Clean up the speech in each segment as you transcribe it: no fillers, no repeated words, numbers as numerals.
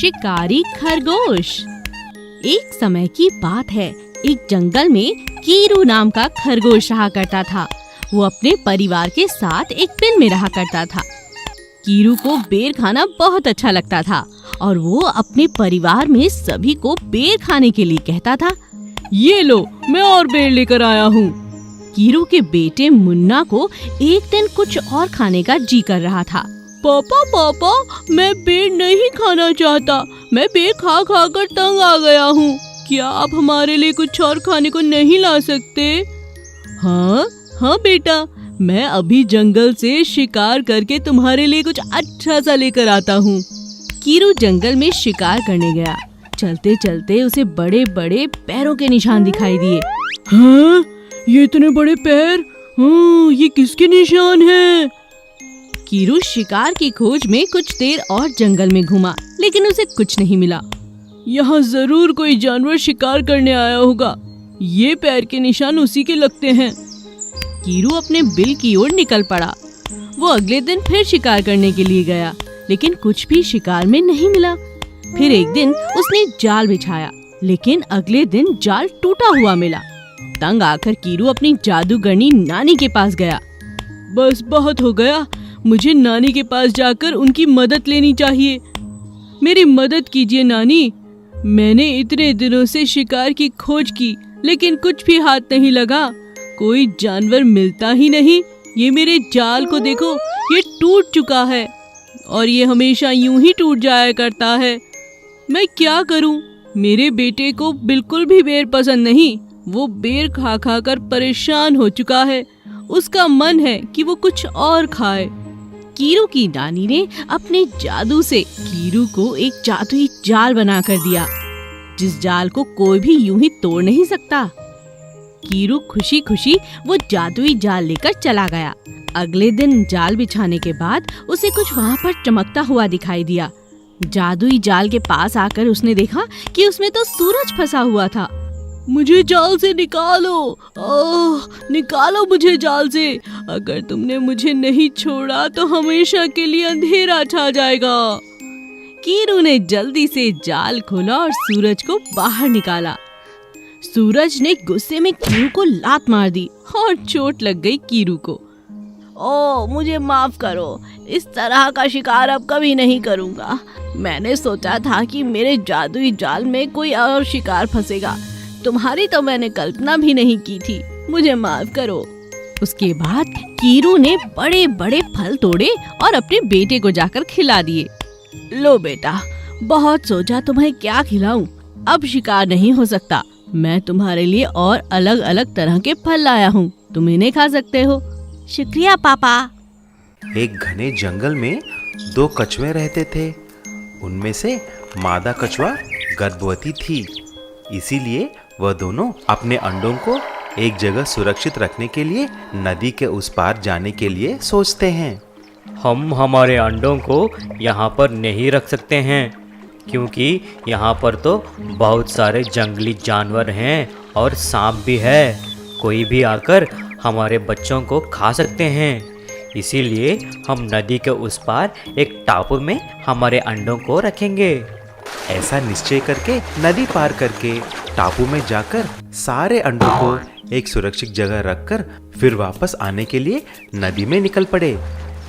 शिकारी खरगोश। एक समय की बात है, एक जंगल में कीरू नाम का खरगोश रहा करता था। वो अपने परिवार के साथ एक पेड़ में रहा करता था। कीरू को बेर खाना बहुत अच्छा लगता था और वो अपने परिवार में सभी को बेर खाने के लिए कहता था। ये लो, मैं और बेर लेकर आया हूँ। कीरू के बेटे मुन्ना को एक दिन कुछ और खाने का जी कर रहा था। पापा पापा, मैं बेर नहीं खाना चाहता, मैं बेर खा खा कर तंग आ गया हूँ। क्या आप हमारे लिए कुछ और खाने को नहीं ला सकते? हाँ हाँ बेटा, मैं अभी जंगल से शिकार करके तुम्हारे लिए कुछ अच्छा सा लेकर आता हूँ। कीरू जंगल में शिकार करने गया। चलते चलते उसे बड़े बड़े पैरों के निशान दिखाई दिए। हाँ, ये इतने बड़े पैर, ये किसके निशान हैं? कीरू शिकार की खोज में कुछ देर और जंगल में घूमा, लेकिन उसे कुछ नहीं मिला। यहाँ जरूर कोई जानवर शिकार करने आया होगा। ये पैर के निशान उसी के लगते हैं। कीरू अपने बिल की ओर निकल पड़ा। वो अगले दिन फिर शिकार करने के लिए गया, लेकिन कुछ भी शिकार में नहीं मिला। फिर एक दिन उसने जाल बिछाया, लेकिन अगले दिन जाल टूटा हुआ मिला। तंग आकर कीरू अपनी जादूगरनी नानी के पास गया। बस बहुत हो गया, मुझे नानी के पास जाकर उनकी मदद लेनी चाहिए। मेरी मदद कीजिए नानी। मैंने इतने दिनों से शिकार की खोज की, लेकिन कुछ भी हाथ नहीं लगा। कोई जानवर मिलता ही नहीं। ये मेरे जाल को देखो, ये टूट चुका है और ये हमेशा यूं ही टूट जाया करता है। मैं क्या करूं? मेरे बेटे को बिल्कुल भी बेर पसंद नहीं। वो बेर खा खा कर परेशान हो चुका है। उसका मन है कि वो कुछ और खाए। कीरू की नानी ने अपने जादू से कीरू को एक जादुई जाल बनाकर दिया, जिस जाल को कोई भी यूं ही तोड़ नहीं सकता। कीरू खुशी खुशी वो जादुई जाल लेकर चला गया। अगले दिन जाल बिछाने के बाद उसे कुछ वहाँ पर चमकता हुआ दिखाई दिया। जादुई जाल के पास आकर उसने देखा कि उसमें तो सूरज फंसा हुआ था। मुझे जाल से निकालो, निकालो मुझे जाल से। अगर तुमने मुझे नहीं छोड़ा तो हमेशा के लिए अंधेरा छा जाएगा। कीरू ने जल्दी से जाल खोला और सूरज को बाहर निकाला। सूरज ने गुस्से में कीरू को लात मार दी और चोट लग गई कीरू को। ओ, मुझे माफ करो, इस तरह का शिकार अब कभी नहीं करूँगा। मैंने सोचा था कि मेरे जादुई जाल में कोई और शिकार फंसेगा। तुम्हारी तो मैंने कल्पना भी नहीं की थी। मुझे माफ करो। उसके बाद कीरू ने बड़े बड़े फल तोड़े और अपने बेटे को जाकर खिला दिए। लो बेटा, बहुत सोचा तुम्हें क्या खिलाऊं। अब शिकार नहीं हो सकता। मैं तुम्हारे लिए और अलग अलग तरह के फल लाया हूँ, तुम इन्हें खा सकते हो। शुक्रिया पापा। एक घने जंगल में दो कछुए रहते थे। उनमें से मादा कछुआ गर्भवती थी, इसीलिए वह दोनों अपने अंडों को एक जगह सुरक्षित रखने के लिए नदी के उस पार जाने के लिए सोचते हैं। हम हमारे अंडों को यहाँ पर नहीं रख सकते हैं, क्योंकि यहाँ पर तो बहुत सारे जंगली जानवर हैं और सांप भी है। कोई भी आकर हमारे बच्चों को खा सकते हैं। इसीलिए हम नदी के उस पार एक टापू में हमारे अंडों को रखेंगे। ऐसा निश्चय करके नदी पार करके टापू में जाकर सारे अंडों को एक सुरक्षित जगह रखकर फिर वापस आने के लिए नदी में निकल पड़े।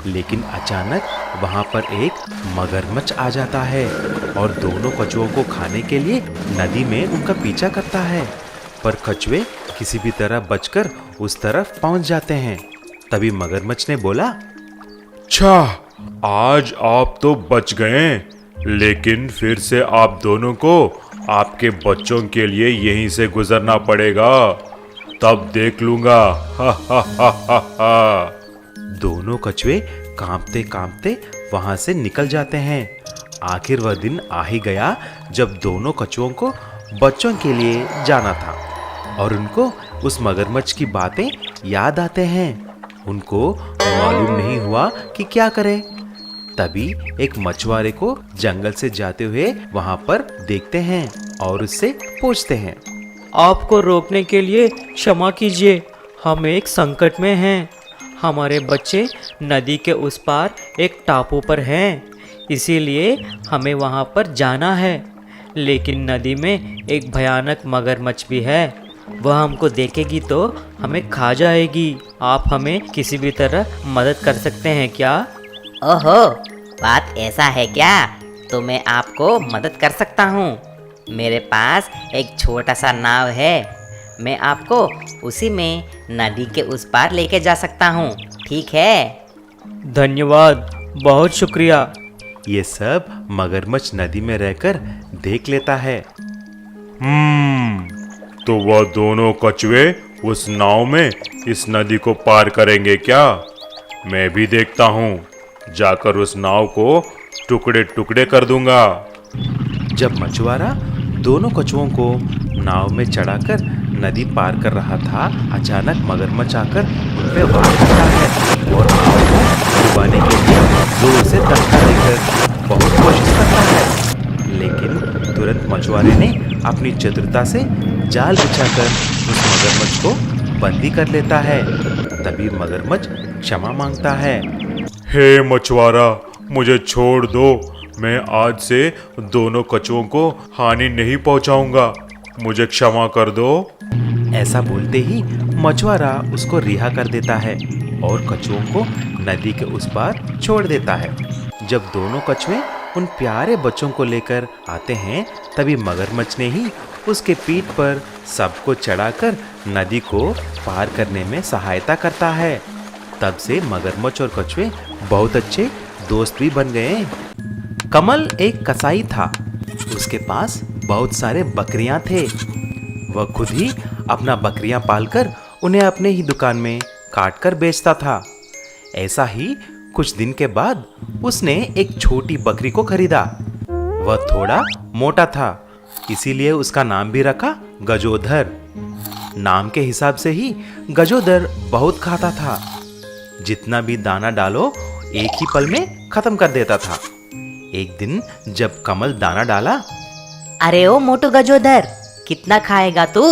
लेकिन अचानक वहां पर एक मगरमच्छ आ जाता है और दोनों कछुओं को खाने के लिए नदी में उनका पीछा करता है। पर कछुए किसी भी तरह बचकर उस तरफ पहुंच जाते हैं। तभी मगरमच्छ ने बोला, अच्छा, आज आप तो बच गए, लेकिन फिर से आप दोनों को आपके बच्चों के लिए यहीं से गुजरना पड़ेगा। तब देख लूंगा। हा हा हा हा हा। दोनों कछुए कांपते कांपते वहां से निकल जाते हैं। आखिर वह दिन आ ही गया जब दोनों कछुओं को बच्चों के लिए जाना था और उनको उस मगरमच्छ की बातें याद आते हैं। उनको मालूम नहीं हुआ कि क्या करें। तभी एक मछुआरे को जंगल से जाते हुए वहां पर देखते हैं और उससे पूछते हैं, आपको रोकने के लिए क्षमा कीजिए, हम एक संकट में हैं। हमारे बच्चे नदी के उस पार एक टापू पर हैं। इसीलिए हमें वहाँ पर जाना है। लेकिन नदी में एक भयानक मगरमच्छ भी है, वह हमको देखेगी तो हमें खा जाएगी। आप हमें किसी भी तरह मदद कर सकते हैं क्या? ओहो, बात ऐसा है क्या? तो मैं आपको मदद कर सकता हूँ। मेरे पास एक छोटा सा नाव है, मैं आपको उसी में नदी के उस पार लेके जा सकता हूँ, ठीक है? धन्यवाद, बहुत शुक्रिया। ये सब मगरमच्छ नदी में रहकर देख लेता है। तो वह दोनों कछुए उस नाव में इस नदी को पार करेंगे क्या? मैं भी देखता हूँ, जाकर उस नाव को टुकड़े टुकड़े कर दूंगा। जब मछुआरा दोनों कछुओं को नाव में चढ़ाकर नदी पार कर रहा था, अचानक मगरमच्छ आकर उन पे वार करता है और नाव को डुबाने के लिए जोर से धक्का देकर बहुत कोशिश करता है। लेकिन तुरंत मछुआरे ने अपनी चतुरता से जाल बिछाकर उस मगरमच्छ को बंदी कर लेता है। तभी मगरमच्छ क्षमा मांगता है। हे मछुआरा, मुझे छोड़ दो। मैं आज से दोनों कछुओं को हानि नहीं पहुंचाऊंगा। मुझे क्षमा कर दो। ऐसा बोलते ही मछुआरा उसको रिहा कर देता है और कछुओं को नदी के उस पार छोड़ देता है। जब दोनों कछुए उन प्यारे बच्चों को लेकर आते हैं, तभी मगरमच्छ ने ही उसके पीठ पर सबको चढ़ाकर नदी को पार करने में सहायता करता है। तब से मगरमच्छ और कछुए बहुत अच्छे दोस्त भी बन गए। कमल एक कसाई था। उसके पास बहुत सारे बकरियां थे। वह खुद ही अपना बकरियां पालकर उन्हें अपने ही दुकान में काट कर बेचता था। ऐसा ही कुछ दिन के बाद उसने एक छोटी बकरी को खरीदा। वह थोड़ा मोटा था, इसीलिए उसका नाम भी रखा गजोधर। नाम के हिसाब से ही गजोधर बहुत खाता था। जितना भी दाना डालो एक ही पल में खत्म कर देता था। एक दिन जब कमल दाना डाला, अरे ओ मोटू गजोधर, कितना खाएगा तू?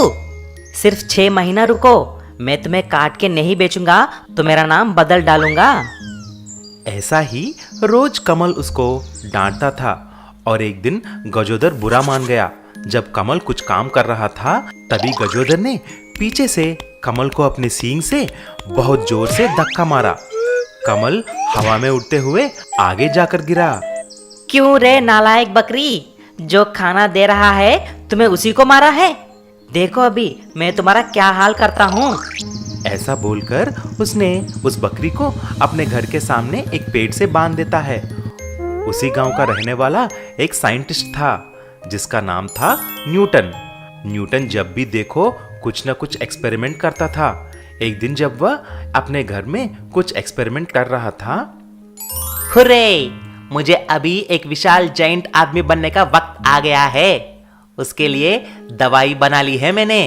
सिर्फ 6 महीना रुको, मैं तुम्हें काट के नहीं बेचूंगा तो मेरा नाम बदल डालूंगा। ऐसा ही रोज कमल उसको डांटता था और एक दिन गजोधर बुरा मान गया। जब कमल कुछ काम कर रहा था, तभी गजोधर ने पीछे से कमल को अपने सींग से बहुत जोर से धक्का मारा। कमल हवा में उड़ते हुए आगे जाकर गिरा। क्यों रे नालायक बकरी, जो खाना दे रहा है तुम्हें उसी को मारा है? देखो अभी मैं तुम्हारा क्या हाल करता हूँ। ऐसा बोलकर उसने उस बकरी को अपने घर के सामने एक पेड़ से बांध देता है। उसी गांव का रहने वाला एक साइंटिस्ट था जिसका नाम था न्यूटन। न्यूटन जब भी देखो कुछ न कुछ एक्सपेरिमेंट करता था। एक दिन जब वह अपने घर में कुछ एक्सपेरिमेंट कर रहा था, हुर्रे, मुझे अभी एक विशाल जाइंट आदमी बनने का वक्त आ गया है। उसके लिए दवाई बना ली है मैंने,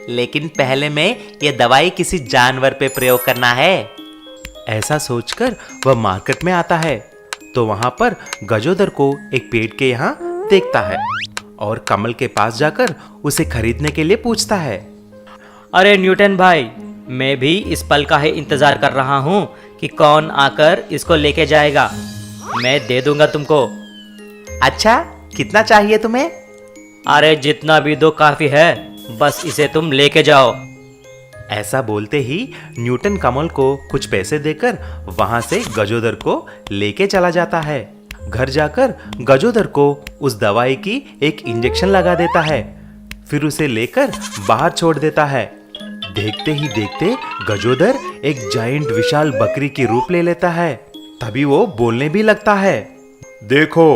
लेकिन पहले में ये दवाई किसी जानवर पे प्रयोग करना है। ऐसा सोचकर वह मार्केट में आता है तो वहां पर गजोधर को एक पेड़ के यहाँ देखता है और कमल के पास जाकर उसे खरीदने के लिए पूछता है। अरे न्यूटन भाई, मैं भी इस पल का ही इंतजार कर रहा हूँ कि कौन आकर इसको लेके जाएगा। मैं दे दूंगा तुमको। अच्छा, कितना चाहिए तुम्हें? अरे जितना भी दो काफी है, बस इसे तुम लेके जाओ। ऐसा बोलते ही न्यूटन कमल को कुछ पैसे देकर वहां से गजोधर को लेके चला जाता है। घर जाकर गजोधर को उस दवाई की एक इंजेक्शन लगा देता है, फिर उसे लेकर बाहर छोड़ देता है। देखते ही देखते गजोधर एक जाइंट विशाल बकरी की रूप ले लेता है। तभी वो बोलने भी लगता है। देखो,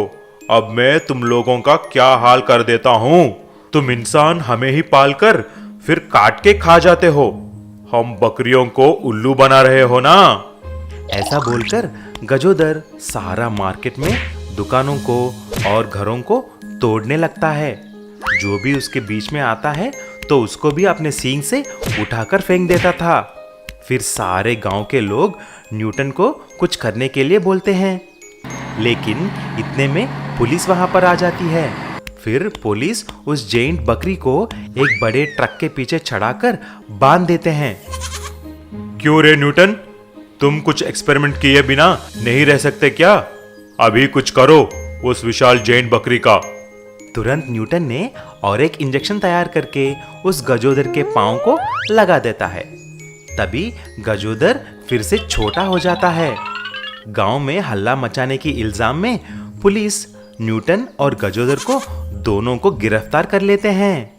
अब मैं तुम लोगों का क्या हाल कर देता हूँ। तुम इंसान हमें ही पालकर फिर काट के खा जाते हो। हम बकरियों को उल्लू बना रहे हो ना। ऐसा बोलकर गजोधर सारा मार्केट में दुकानों को और घरों को तोड़ने लगता है। जो भी उसके बीच में आता है तो उसको भी अपने सींग से उठाकर फेंक देता था। फिर सारे गांव के लोग न्यूटन को कुछ करने के लिए बोलते हैं, लेकिन इतने में पुलिस वहां पर आ जाती है। फिर पुलिस उस जेंट बकरी को एक बड़े ट्रक के पीछे चढ़ाकर बांध देते हैं। क्यों रे न्यूटन, तुम कुछ एक्सपेरिमेंट किए बिना नहीं रह सकते क्या? अभी कुछ करो उस विशाल जैन बकरी का। तुरंत न्यूटन ने और एक इंजेक्शन तैयार करके उस गजोदर के पांव को लगा देता है। तभी गजोदर फिर से छोटा हो जाता है। गांव में हल्ला मचाने की इल्जाम में पुलिस न्यूटन और गजोदर को दोनों को गिरफ्तार कर लेते हैं।